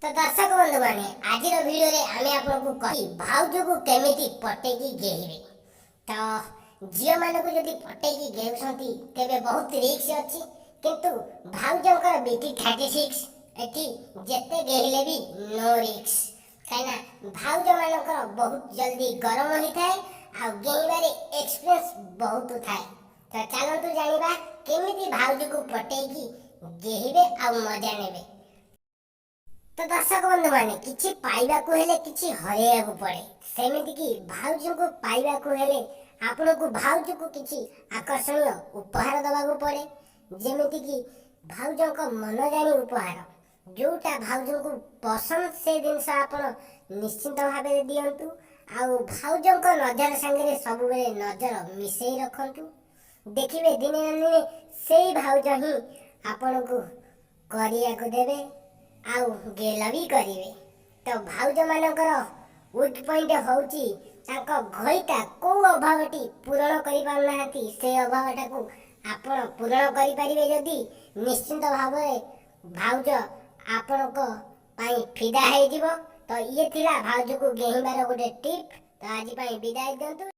तो दर्शक बंधु मैंने आज भिडियो आमे आपको कही भाउज को केमिति पटेकी गेहिबे। तो झील मान को जदि पटेकी गेउछंती तेबे बहुत रिक्स अछि, किंतु भाउजंकर बीटी 36 एठी जेते गेहिले भी नो रिक्स। काइना भाउज मानकर बहुत जल्दी गरम होई थाए आ गेहिबारे एक्सपीरियंस बहुत थाए। तो चलंतु जानिबा केमिति भाउज को पटेकी गेहिबे आ मजा नेबे। तो दर्शक बंधु मैंने किछि पाइबा को हेले किछि हरेया को पड़े, सेमिति कि भाउज को पाइबा को हेले आपण को भाउज को किछि आकर्षणीय उपहार दबा को पड़े। जेमिति कि भाउज को मन जानी उपहार जोटा भाउज को पसंद से जिनस आपण निश्चिंत भाबे दियंतु। आउ भाउज को नजर संगे सब बेले नजर मिसई रखंतु। देखिबे दिने न दिने सेई भाउज ही आपण को करिया को देबे आउ गेला भी करिवे। तो भाउज मानकर वीक पॉइंट होउची तांको घईटा को अभावटी पूरण करि पारनाहांती, से अभावटा को आपण पूरण करि परिबे जदी निश्चिंत भाबरे भाउज आपण को पाई फिदा हे जिवो। तो ये थिला भाउज को गेहिबार गोटे टिप। तो आज पाई विदाय दियंतु।